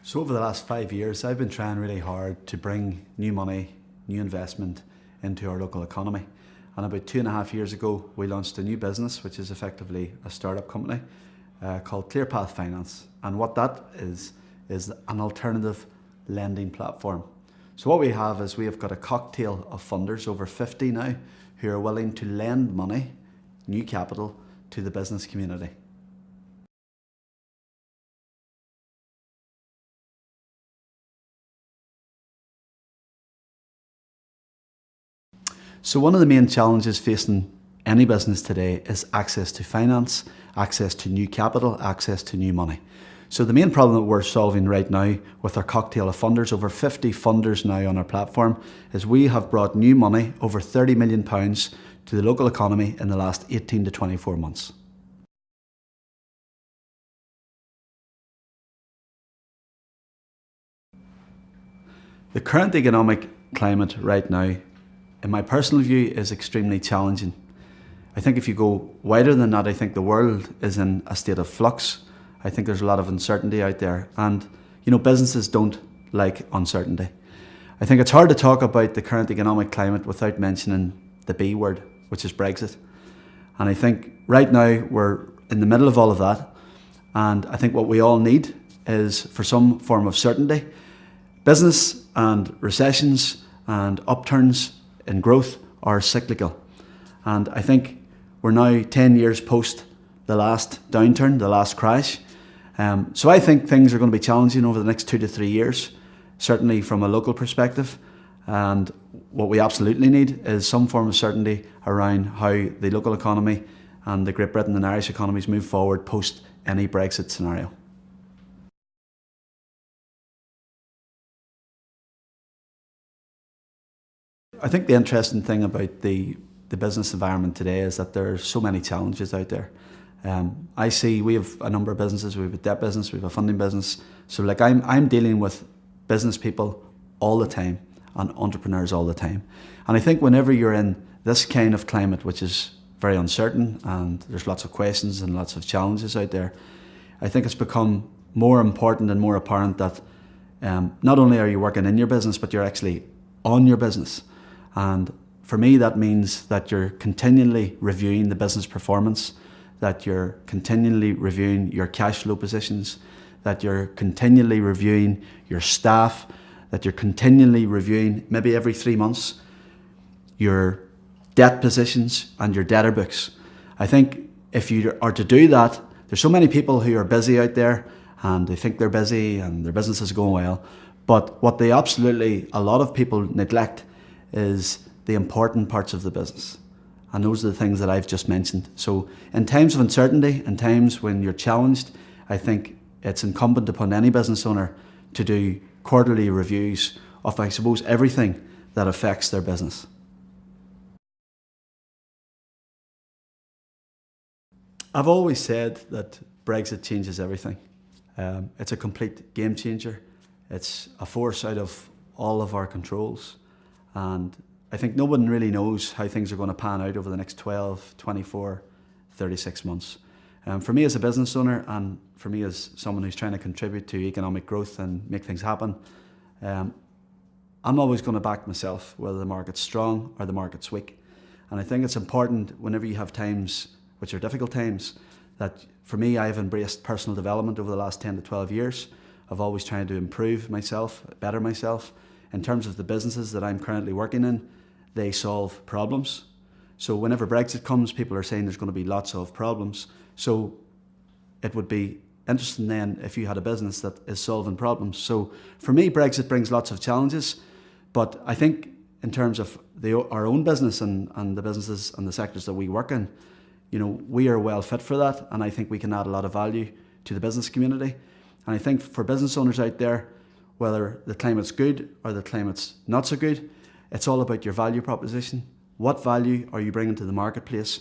So over the last 5 years, I've been trying really hard to bring new money, new investment into our local economy. And about 2.5 years ago, we launched a new business, which is effectively a startup company called Clearpath Finance. And what that is an alternative lending platform. So what we have is we have got a cocktail of funders, over 50 now, who are willing to lend money, new capital, to the business community. So one of the main challenges facing any business today is access to finance, access to new capital, access to new money. So the main problem that we're solving right now with our cocktail of funders, over 50 funders now on our platform, is we have brought new money, over £30 million, to the local economy in the last 18 to 24 months. The current economic climate right now, in my personal view, is extremely challenging. I think if you go wider than that, I think the world is in a state of flux. I think there's a lot of uncertainty out there, and businesses don't like uncertainty. I think it's hard to talk about the current economic climate without mentioning the B word, which is Brexit. And I think right now we're in the middle of all of that, and I think what we all need is for some form of certainty. Business and recessions and upturns in growth are cyclical. And I think we're now 10 years post the last downturn, the last crash. So I think things are going to be challenging over the next 2 to 3 years, certainly from a local perspective. And what we absolutely need is some form of certainty around how the local economy and the Great Britain and Irish economies move forward post any Brexit scenario. I think the interesting thing about the business environment today is that there are so many challenges out there. I see we have a number of businesses. We have a debt business, we have a funding business. So I'm dealing with business people all the time and entrepreneurs all the time. And I think whenever you're in this kind of climate, which is very uncertain and there's lots of questions and lots of challenges out there, I think it's become more important and more apparent that not only are you working in your business, but you're actually on your business. And for me, that means that you're continually reviewing the business performance, that you're continually reviewing your cash flow positions, that you're continually reviewing your staff, that you're continually reviewing, maybe every 3 months, your debt positions and your debtor books. I think if you are to do that, there's so many people who are busy out there and they think they're busy and their business is going well. But what they absolutely, a lot of people neglect is the important parts of the business. And those are the things that I've just mentioned. So in times of uncertainty, in times when you're challenged, I think it's incumbent upon any business owner to do quarterly reviews of, I suppose, everything that affects their business. I've always said that Brexit changes everything. It's a complete game changer. It's a force out of all of our controls. And I think no one really knows how things are going to pan out over the next 12, 24, 36 months. For me as a business owner, and for me as someone who's trying to contribute to economic growth and make things happen, I'm always going to back myself, whether the market's strong or the market's weak. And I think it's important whenever you have times which are difficult times, that for me, I've embraced personal development over the last 10 to 12 years. I've always tried to improve myself, better myself. In terms of the businesses that I'm currently working in, they solve problems. So whenever Brexit comes, people are saying there's going to be lots of problems. So it would be interesting then if you had a business that is solving problems. So for me, Brexit brings lots of challenges, but I think in terms of our own business and the businesses and the sectors that we work in, we are well fit for that, and I think we can add a lot of value to the business community. And I think for business owners out there, whether the climate's good or the climate's not so good, it's all about your value proposition. What value are you bringing to the marketplace?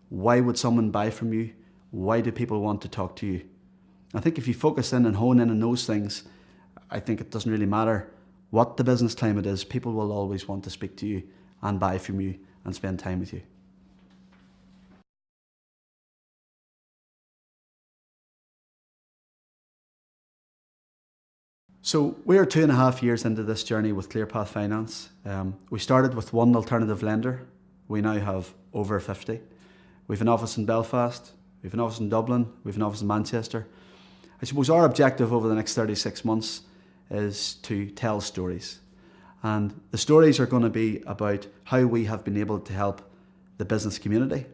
Why would someone buy from you? Why do people want to talk to you? I think if you focus in and hone in on those things, I think it doesn't really matter what the business climate is, people will always want to speak to you and buy from you and spend time with you. So we're 2.5 years into this journey with Clearpath Finance. We started with one alternative lender. We now have over 50. We have an office in Belfast, we have an office in Dublin, we have an office in Manchester. I suppose our objective over the next 36 months is to tell stories. And the stories are going to be about how we have been able to help the business community.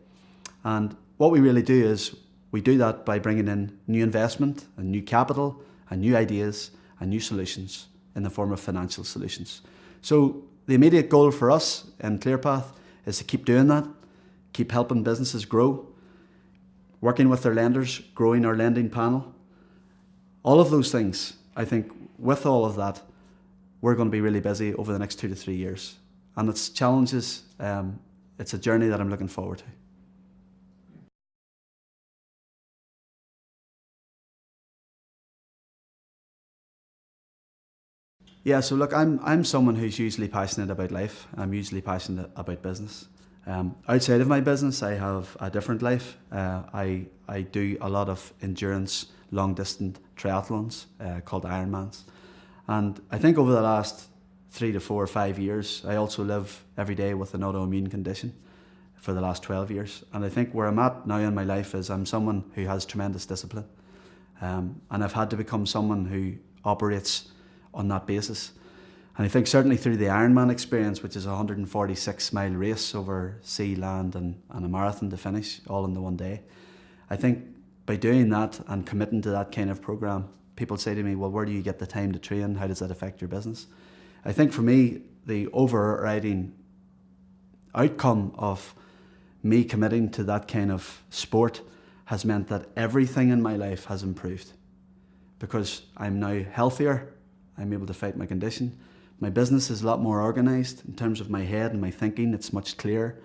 And what we really do is we do that by bringing in new investment and new capital and new ideas and new solutions in the form of financial solutions. So the immediate goal for us in Clearpath is to keep doing that, keep helping businesses grow, working with their lenders, growing our lending panel. All of those things, I think with all of that, we're going to be really busy over the next 2 to 3 years. And it's challenges, it's a journey that I'm looking forward to. Yeah, so look, I'm someone who's usually passionate about life. I'm usually passionate about business. Outside of my business, I have a different life. I do a lot of endurance, long-distance triathlons called Ironmans. And I think over the last 3 to 4 or 5 years, I also live every day with an autoimmune condition for the last 12 years. And I think where I'm at now in my life is I'm someone who has tremendous discipline. And I've had to become someone who operates on that basis. And I think certainly through the Ironman experience, which is a 146-mile race over sea, land and a marathon to finish, all in the one day, I think by doing that and committing to that kind of program, people say to me, well, where do you get the time to train? How does that affect your business? I think for me, the overriding outcome of me committing to that kind of sport has meant that everything in my life has improved because I'm now healthier. I'm able to fight my condition. My business is a lot more organised in terms of my head and my thinking. It's much clearer.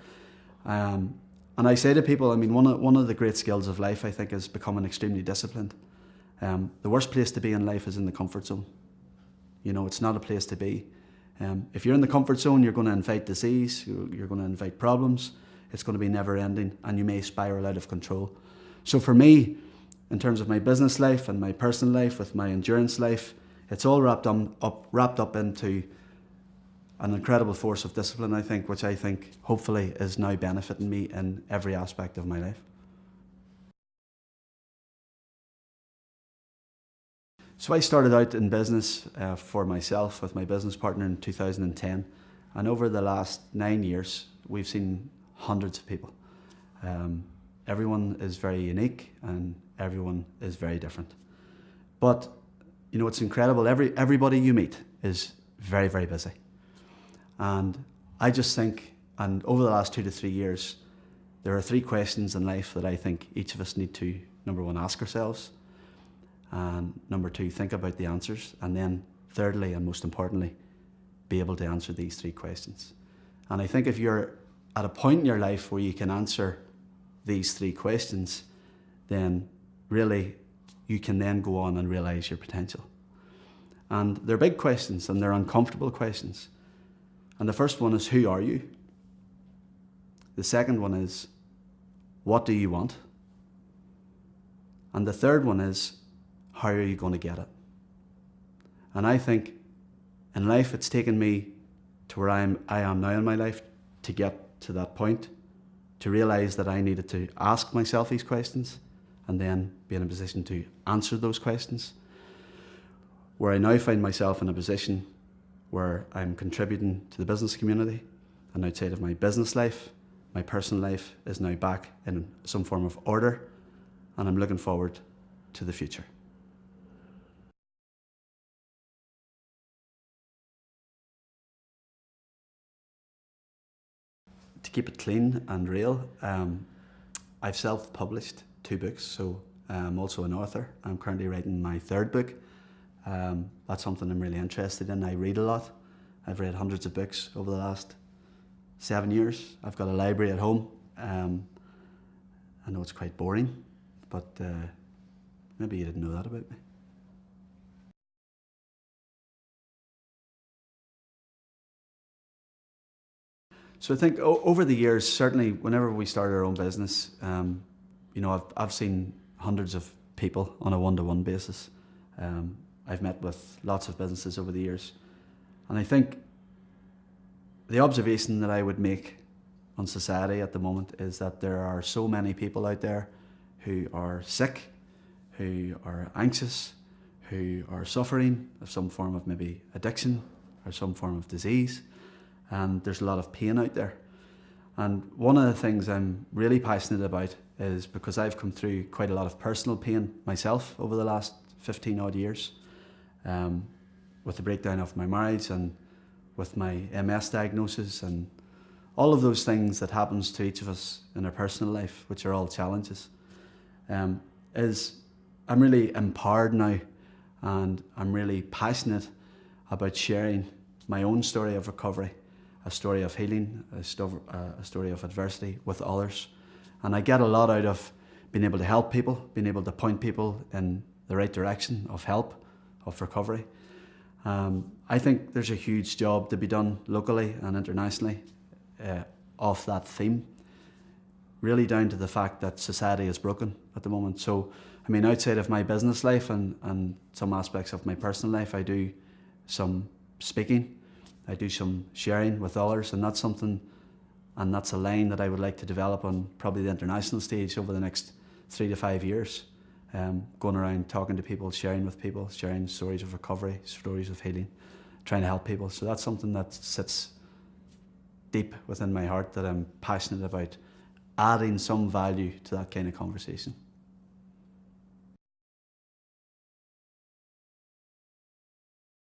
And I say to people, I mean, one of the great skills of life, I think, is becoming extremely disciplined. The worst place to be in life is in the comfort zone. You know, it's not a place to be. If you're in the comfort zone, you're going to invite disease, you're going to invite problems. It's going to be never ending and you may spiral out of control. So for me, in terms of my business life and my personal life with my endurance life, it's all wrapped up into an incredible force of discipline, I think, which I think hopefully is now benefiting me in every aspect of my life. So I started out in business for myself with my business partner in 2010. And over the last 9 years, we've seen hundreds of people. Everyone is very unique and everyone is very different. But you know, it's incredible. Everybody you meet is very, very busy. And I just think, and over the last 2 to 3 years, there are 3 questions in life that I think each of us need to, number 1, ask ourselves. And number 2, think about the answers. And then thirdly, and most importantly, be able to answer these 3 questions. And I think if you're at a point in your life where you can answer these 3 questions, then really you can then go on and realize your potential. And they're big questions and they're uncomfortable questions. And the first one is, who are you? The second one is, what do you want? And the third one is, how are you going to get it? And I think in life it's taken me to where I am now in my life to get to that point, to realize that I needed to ask myself these questions and then be in a position to answer those questions, where I now find myself in a position where I'm contributing to the business community, and outside of my business life, my personal life is now back in some form of order, and I'm looking forward to the future. To keep it clean and real, I've self-published 2 books, so I'm also an author. I'm currently writing my 3rd book. That's something I'm really interested in. I read a lot. I've read hundreds of books over the last 7 years. I've got a library at home. I know it's quite boring, but maybe you didn't know that about me. So I think over the years, certainly whenever we started our own business, you know, I've seen hundreds of people on a one-to-one basis. I've met with lots of businesses over the years. And I think the observation that I would make on society at the moment is that there are so many people out there who are sick, who are anxious, who are suffering of some form of maybe addiction or some form of disease. And there's a lot of pain out there. And one of the things I'm really passionate about is because I've come through quite a lot of personal pain myself over the last 15 odd years, with the breakdown of my marriage and with my MS diagnosis and all of those things that happens to each of us in our personal life, which are all challenges, is I'm really empowered now, and I'm really passionate about sharing my own story of recovery, a story of healing, a story of adversity with others. And I get a lot out of being able to help people, being able to point people in the right direction of help, of recovery. I think there's a huge job to be done locally and internationally off that theme, really down to the fact that society is broken at the moment. So, I mean, outside of my business life and some aspects of my personal life, I do some speaking, I do some sharing with others, and that's something, and that's a line that I would like to develop on probably the international stage over the next 3 to 5 years. Going around talking to people, sharing with people, sharing stories of recovery, stories of healing, trying to help people. So that's something that sits deep within my heart, that I'm passionate about adding some value to that kind of conversation.